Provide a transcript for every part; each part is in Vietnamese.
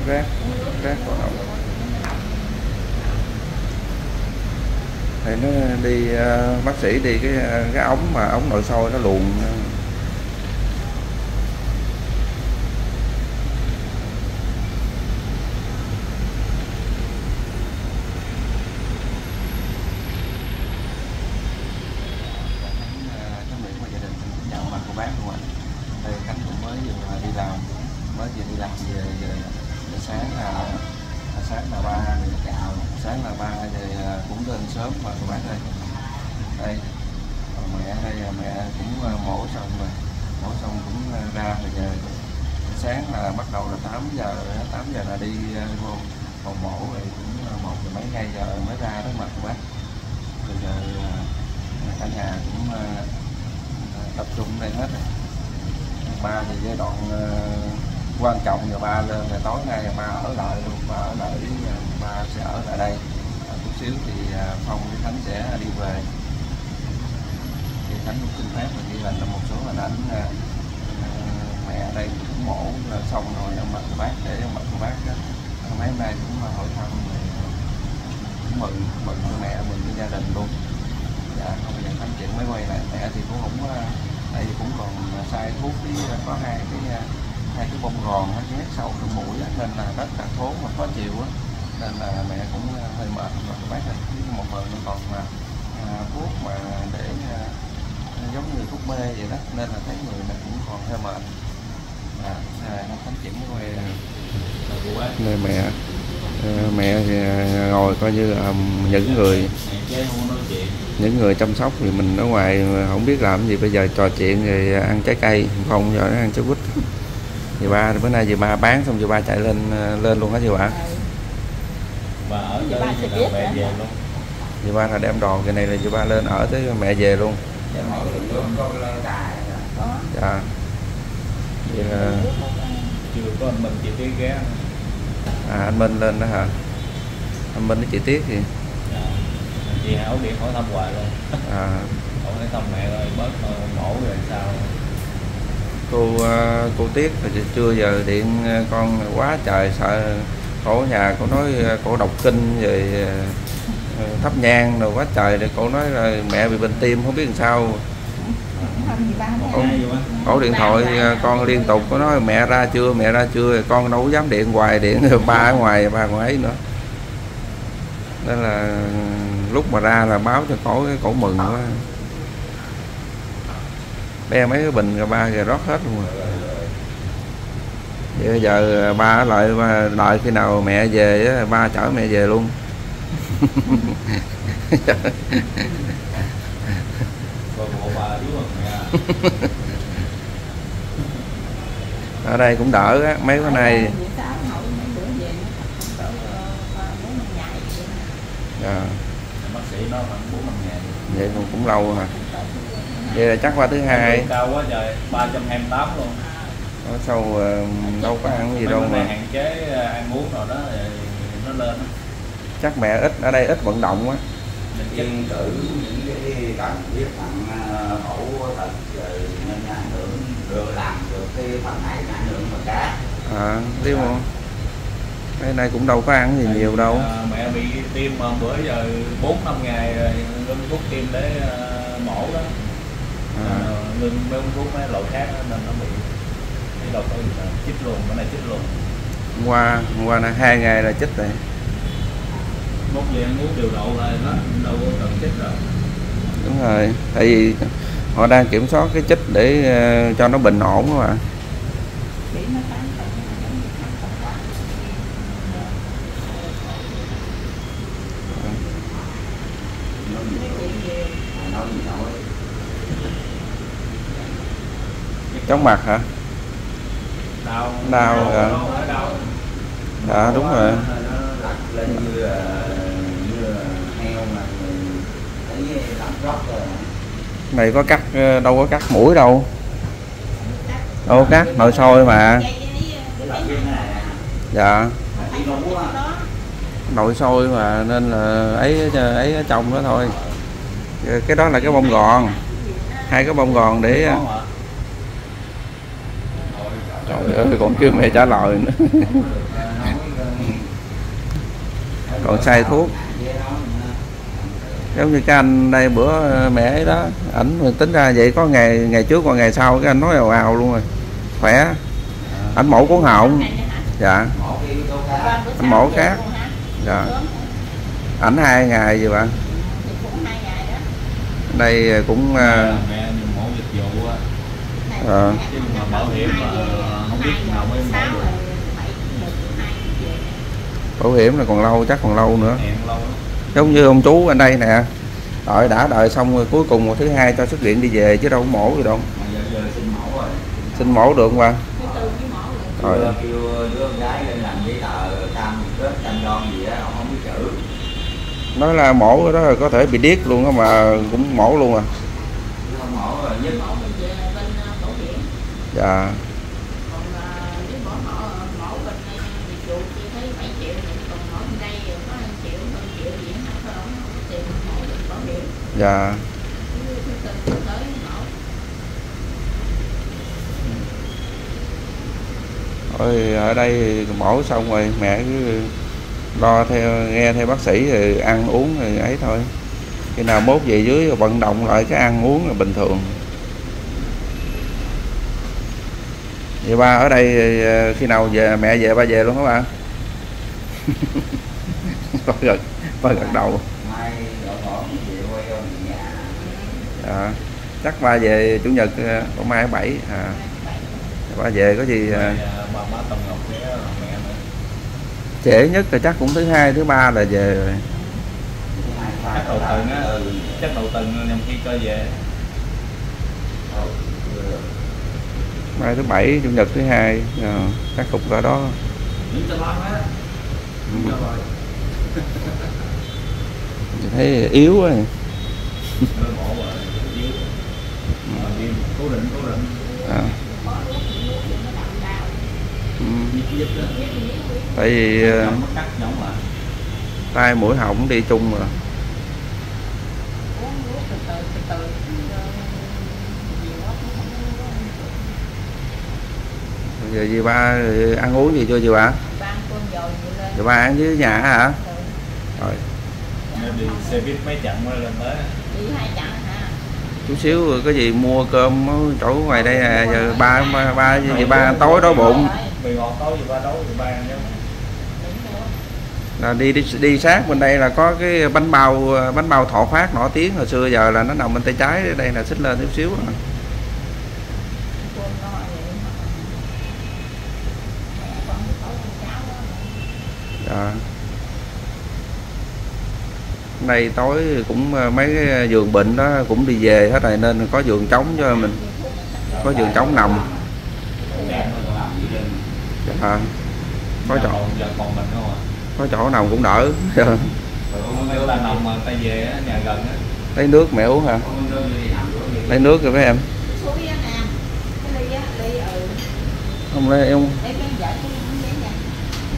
rác rác vào đâu thì nó đi bác sĩ đi cái ống mà ống nội soi nó luồn. Sáng là ba thì cũng lên sớm mà các bạn ơi. Đây mẹ đây mẹ cũng mổ xong rồi, mổ xong cũng ra rồi giờ sáng là bắt đầu là 8 giờ là đi vô phòng mổ rồi cũng 1 giờ mấy 2 giờ mới ra đó mà các bác. Bây giờ cả nhà cũng tập trung đây hết rồi. Ba thì giai đoạn quan trọng giờ ba lên rồi tối nay ba ở lại luôn, ba ở lại ba sẽ ở lại đây chút xíu thì Phong với Khánh sẽ đi về. Thì Khánh cũng xin phép và ghi hình là một số hình ảnh mẹ ở đây cũng mổ là xong rồi ông bà cô bác để ông bà cô bác mấy hôm nay cũng hỏi thăm cũng mừng cho mẹ, mừng cho gia đình luôn. Dạ không, bây giờ Khánh chuyện mới quay lại mẹ thì cũng không tại vì cũng còn sai thuốc với có hai cái bông gòn nó nhét sâu trong mũi nên là rất là thốn mà khó chịu á, nên là mẹ cũng hơi mệt và bác này một phần nó còn thuốc mà để giống như thuốc mê vậy đó, nên là thấy người này cũng còn hơi mệt. Nó Khánh chuyển quay đây mẹ thì ngồi coi như là những người chăm sóc thì mình ở ngoài không biết làm gì, bây giờ trò chuyện rồi ăn trái cây không giờ nó ăn trái quýt. Dì ba bữa nay dì ba bán xong dì ba chạy lên luôn hả dì ba? Bà ở tới mẹ về luôn. Dì ba là đem đồ cái này là dì ba lên ở tới mẹ về luôn. Dạ. Vậy là chưa có anh Minh chị Tiết ghé. anh Minh lên đó hả? Anh Minh với chị Tiết gì? Dạ. Chị Hảo điện hỏi thăm hoài luôn. Hỏi thăm mẹ rồi bớt mổ rồi sao? Cô Tiết thì chưa giờ điện con quá trời, sợ cổ nhà cổ nói cổ đọc kinh rồi thắp nhang rồi quá trời, để cổ nói rồi mẹ bị bệnh tim không biết làm sao. Cổ điện thoại con liên tục có nói mẹ ra chưa, con đâu có dám điện hoài, điện ba ở ngoài ba còn ấy nữa, nên là lúc mà ra là báo cho cổ mừng quá. Be mấy cái bình rồi ba rồi rót hết luôn rồi. Vậy bây giờ ba ở lại đợi khi nào mẹ về ba chở mẹ về luôn. Ở đây cũng đỡ á, mấy cái này. Bác sĩ nó khoảng 4-5 ngày. Vậy cũng lâu hả? Vậy là chắc qua thứ hai. Cao quá trời, 328 luôn. Sau đâu có ăn gì đâu mà. Hạn chế ăn uống rồi đó thì nó lên. Chắc mẹ ít ở đây ít vận động quá. Mình yên cử những cái cần thiết bằng mẫu thật rồi nên ảnh hưởng được làm được cái phần này ảnh hưởng mà cá. Biết không? Cái này cũng đâu có ăn gì nhiều đâu. Mẹ bị tiêm mà bữa giờ 4-5 ngày rồi ngưng thuốc tiêm để mổ đó. Ngưng mấy uống thuốc mấy loại khác đó, nên nó bị cái độc chích luôn, bữa nay chích luôn. Hôm qua là 2 ngày là chích rồi. Mốt về ăn uống điều độ lại nó đâu có cần chích rồi. Đúng rồi, tại vì họ đang kiểm soát cái chích để cho nó bình ổn các bạn. Chóng mặt hả? Đau hả? Dạ đúng rồi. Lên như heo mà thấy làm rót rồi. Này có cắt đâu có cắt mũi đâu. Đâu có cắt, nội soi mà. Dạ. Nội soi mà nên là ấy ở trong đó thôi. Cái đó là cái bông gòn. 2 cái bông gòn để Trời ơi, còn kêu mẹ trả lời nữa. Còn xài thuốc. Giống như cái anh đây bữa mẹ ấy đó, ảnh tính ra vậy có ngày trước qua ngày sau cái anh nói ào ào luôn rồi. Khỏe. Ảnh mổ cuốn họng. Dạ. Anh mổ khác. Dạ. Ảnh 2 ngày vậy bạn. Đây cũng mẹ mổ dịch vụ á. Chứ mà bảo hiểm không biết nào mới mổ được. Bảo hiểm là còn lâu, chắc còn lâu nữa. Giống như ông chú anh đây nè, đã đợi xong rồi cuối cùng một thứ hai cho xuất viện đi về chứ đâu có mổ gì đâu. Xin mổ được không ba? Rồi. Kêu đứa con gái lên làm giấy tờ cam kết cam đoan gì á, ông không biết chữ. Nói là mổ đó là có thể bị điếc luôn á mà cũng mổ luôn à. Không mổ rồi nhất. Dạ. Dạ. Rồi ở đây mổ xong rồi mẹ cứ lo theo, nghe theo bác sĩ rồi ăn uống rồi ấy thôi. Khi nào mốt về dưới vận động lại cái ăn uống là bình thường. Vậy ba ở đây khi nào về mẹ về ba về luôn hả ba? Ba gật đầu. À, chắc ba về chủ nhật, hôm mai 7 à. Ba về có gì trễ nhất là chắc cũng thứ hai thứ ba là về rồi. Chắc đầu tuần nhằm khi coi về. Mai thứ 7 chủ nhật thứ hai chắc cục ở đó. Thấy yếu quá. À. Tại vì tai mũi họng đi chung rồi. Giờ dì ba ăn uống gì chưa dì ba? Dì ba ăn dưới nhà hả? Rồi. Đi xe buýt mấy chặng mới lên tới. Đi 2 chặng hả? Chút xíu rồi có gì mua cơm chỗ ngoài đây nè, giờ ba dì ba tối đói bụng. Mì ngọt tối dì ba nấu dì ba ăn chứ. Là đi sát bên đây là có cái bánh bao Thọ Phát nổi tiếng hồi xưa, giờ là nó nằm bên tay trái, đây là xích lên chút xíu rồi. Dạ. Đây tối cũng mấy cái giường bệnh đó cũng đi về hết rồi nên có giường trống cho mình, có giường trống nằm. Dạ. Có chỗ nào cũng đỡ. Lấy nước mẹ uống hả? Lấy nước rồi với em. Không lấy em.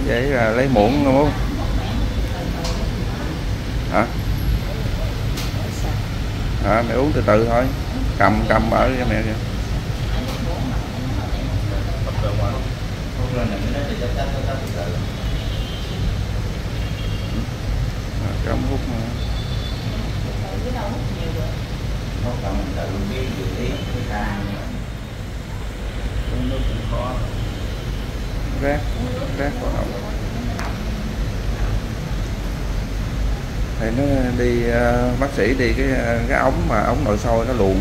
Vậy là lấy muỗng không muốn. Hả? Mẹ uống từ từ thôi. Cầm ở cho mẹ kìa. Cắm hút mà. Rác vào đầu. Thì nó đi bác sĩ đi cái ống mà ống nội soi nó luồn.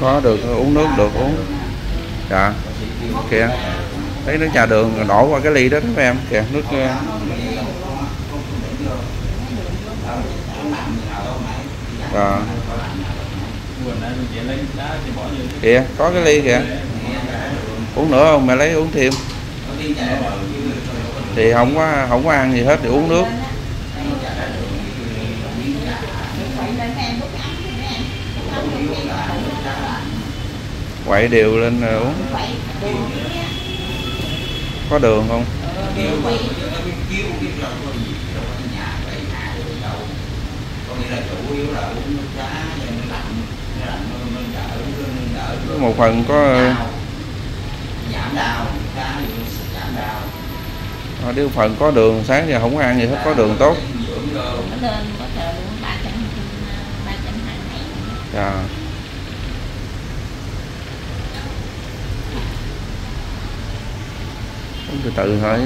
Khó được, uống nước được uống. Dạ. Kìa. Thấy nước trà đường đổ qua cái ly đó phải em? Kìa, nước Rồi. Quỳnh nãy chị lấy đá chị bỏ vô. Kìa, có cái ly kìa. Uống nữa không? Mẹ lấy uống thêm. Thì không có ăn gì hết thì uống nước. Quậy đều lên rồi uống. Có đường không? Một phần có nếu phần có đường, sáng giờ không có ăn gì hết, có đường tốt. Dạ. Uống từ từ thôi.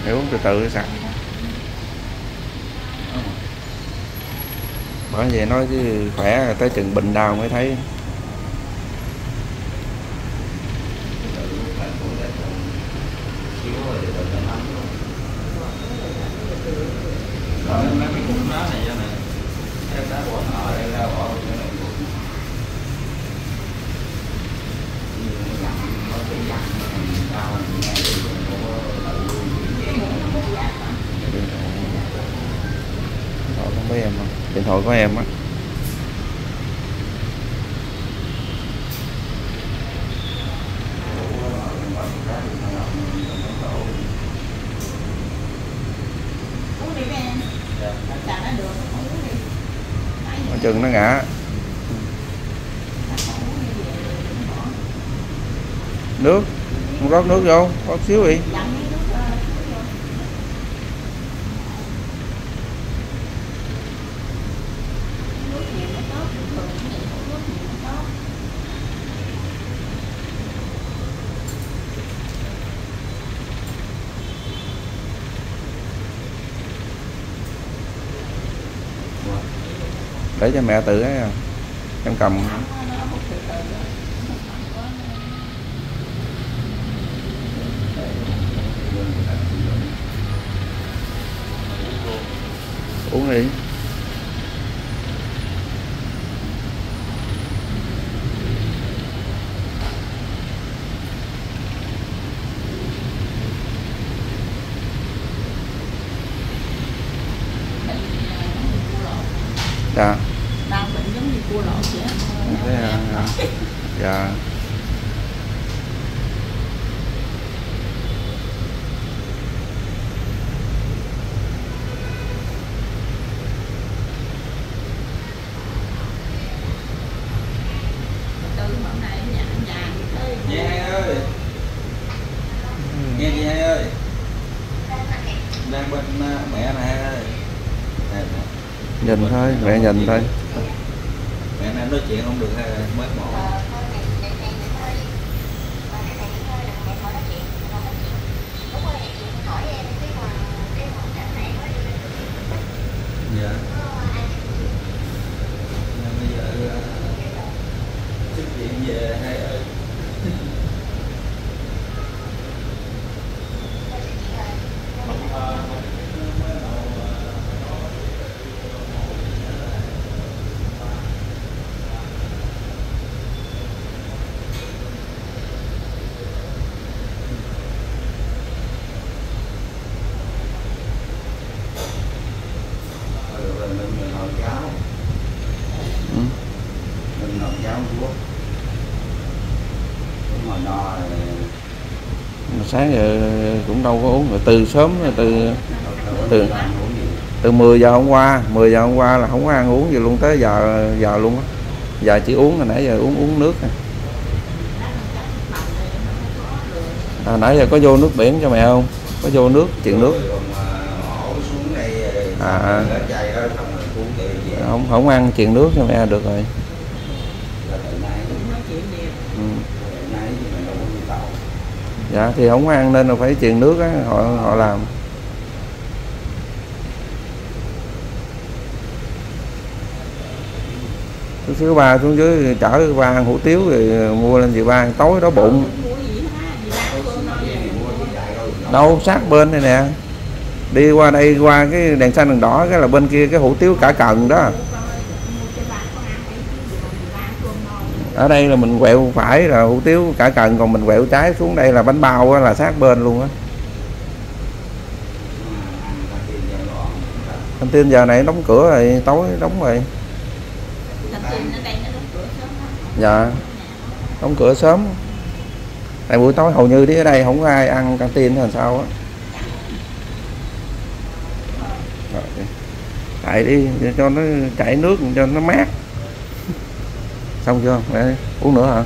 Để uống từ từ sạch. Bởi vậy nói chứ khỏe tới chừng bệnh đau mới thấy. Không có em không? Điện thoại có em á. Ở chừng nó ngã. Nước, không rót nước vô, có xíu đi. Để cho mẹ tự ấy à. Em cầm. Uống đi. Dạ. Đau bệnh giống như cua lộn vậy. Thế à, dạ. Từ hôm nay nhà tới. Nghe hai ơi. Nghe chị hai ơi. Đang bên mẹ này ơi. Nhìn thôi, mẹ nhìn thôi. Mẹ này nói chuyện không được hay là mất mổ. Dạ. Bây giờ xuất viện về hai ơi. Mình nồi cháo. Mình nồi cháo Quốc. Đúng rồi, no rồi. Sáng giờ cũng đâu có uống, rồi từ sớm từ 10 giờ hôm qua, 10 giờ hôm qua là không có ăn uống gì luôn tới giờ luôn á. Giờ chỉ uống, hồi nãy giờ uống nước nè. Nãy giờ có vô nước biển cho mẹ không? Có vô nước, chuyện nước. À, không ăn chuyện nước cho mẹ được rồi. Dạ thì không ăn nên là phải truyền nước á, họ làm. Thứ ba xuống dưới chở ba ăn hủ tiếu rồi mua lên về ba ăn tối đó bụng. Đâu sát bên này nè. Đi qua đây qua cái đèn xanh đèn đỏ cái là bên kia cái hủ tiếu Cả Cần đó. Ở đây là mình quẹo phải là hủ tiếu Cả Cần, còn mình quẹo trái xuống đây là bánh bao á, là sát bên luôn á. Căng tin giờ này đóng cửa rồi, tối đóng rồi. Dạ, đóng cửa sớm. Tại buổi tối hầu như đi ở đây không có ai ăn căng tin hay sao á. Tại đi cho nó chảy nước cho nó mát. Xong chưa? Để uống nữa hả?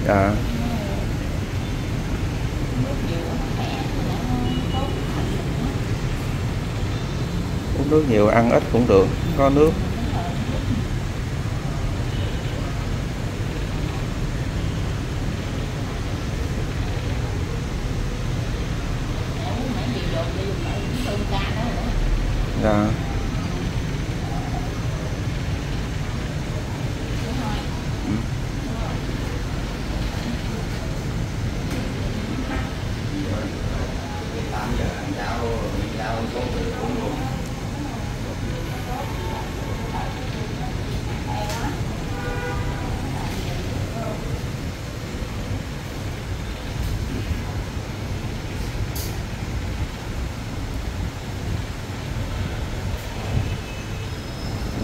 Dạ. Uống nước nhiều, ăn ít cũng được, có nước. Dạ.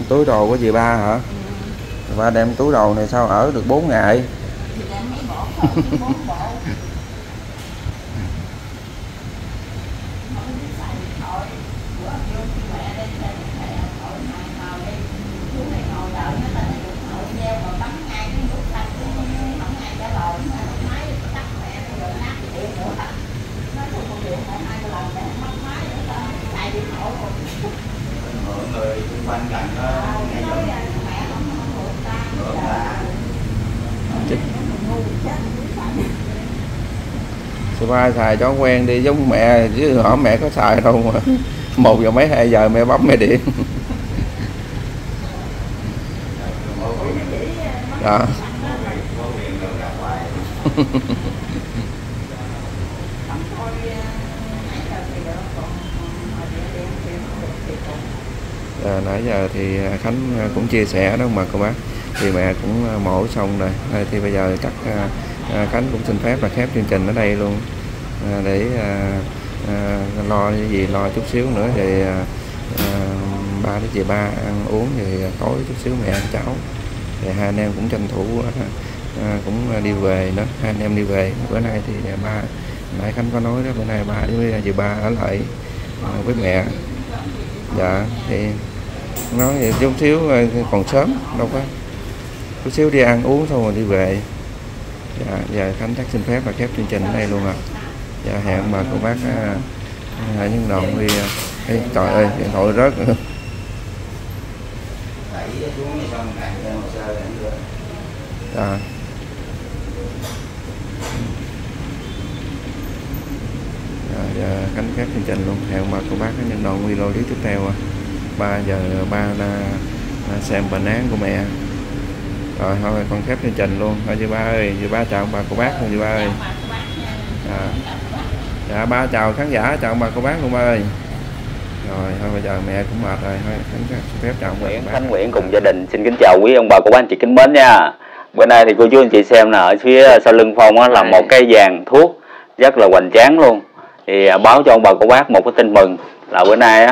Túi đồ của dì ba hả? Ba đem túi đồ này sao ở được 4 ngày? Sư ba xài cho quen đi giống mẹ, chứ hỏi mẹ có xài đâu mà 1 giờ mấy 2 giờ mẹ bấm mẹ điện. Đó. Nãy giờ thì Khánh cũng chia sẻ đó mà cô bác, thì mẹ cũng mổ xong rồi, thì bây giờ chắc Khánh cũng xin phép là khép chương trình ở đây luôn, để lo cái gì lo chút xíu nữa thì ba với chị ba ăn uống, thì tối chút xíu mẹ ăn cháo, thì hai anh em cũng tranh thủ cũng đi về nữa, hai anh em đi về. Bữa nay thì ba nãy Khánh có nói đó, bữa nay ba với chị ba ở lại với mẹ. Dạ thì nói thì chút xíu còn sớm đâu có, chút xíu đi ăn uống xong rồi đi về. Dạ, giờ Khánh chắc xin phép là khép chương trình ở đây luôn ạ. Dạ, hẹn bà cô bác những đoạn đi. Trời ơi, điện thoại rớt nữa. Dạ. Giờ Khánh khép chương trình luôn, hẹn bà cô bác những đoạn video tiếp theo. 3 giờ ba xem bệnh án của mẹ. Rồi thôi con khép chương trình luôn. Thôi dì ba ơi, dì ba chào bà cô bác luôn dì ba ơi. Dạ ba chào khán giả, chào bà cô bác luôn ba ơi. Rồi thôi bây giờ mẹ cũng mệt rồi, thôi Khánh phép chào Khánh Nguyễn cùng gia đình xin kính chào quý ông bà cô bác anh chị kính mến nha. Bữa nay thì cô chú anh chị xem là ở phía sau lưng Phong là một cái dàn thuốc rất là hoành tráng luôn. Thì báo cho ông bà cô bác một cái tin mừng là bữa nay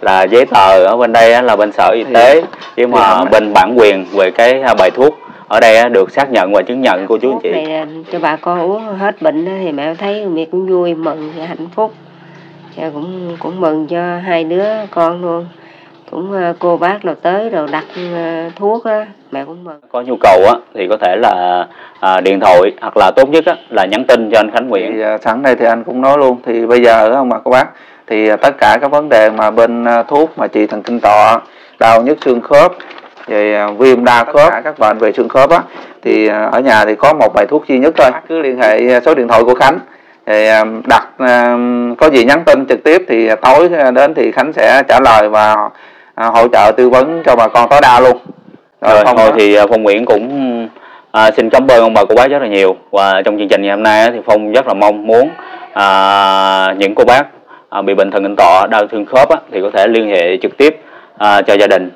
là giấy tờ ở bên đây là bên Sở Y tế, chứ mà bên bản quyền về cái bài thuốc ở đây được xác nhận và chứng nhận cô chú anh chị. Này cho bà con uống hết bệnh thì mẹ thấy mẹ cũng vui mừng và hạnh phúc. Cũng mừng cho hai đứa con luôn. Cũng cô bác nào tới rồi đặt thuốc á, mẹ cũng mừng. Có nhu cầu thì có thể là điện thoại, hoặc là tốt nhất là nhắn tin cho anh Khánh Nguyễn. Thì sẵn đây thì anh cũng nói luôn, thì bây giờ ông bà cô bác thì tất cả các vấn đề mà bên thuốc mà trị thần kinh tọa, đau nhức xương khớp, rồi viêm đa khớp, các bệnh về xương khớp thì ở nhà thì có một bài thuốc duy nhất thôi. Cứ liên hệ số điện thoại của Khánh thì đặt, có gì nhắn tin trực tiếp thì tối đến thì Khánh sẽ trả lời và hỗ trợ tư vấn cho bà con tối đa luôn. Rồi Phong thôi hả? thì Phong Nguyễn cũng xin cảm ơn ông bà cô bác rất là nhiều, và trong chương trình ngày hôm nay thì Phong rất là mong muốn những cô bác bị bệnh thần kinh tọa, đau thương khớp thì có thể liên hệ trực tiếp cho gia đình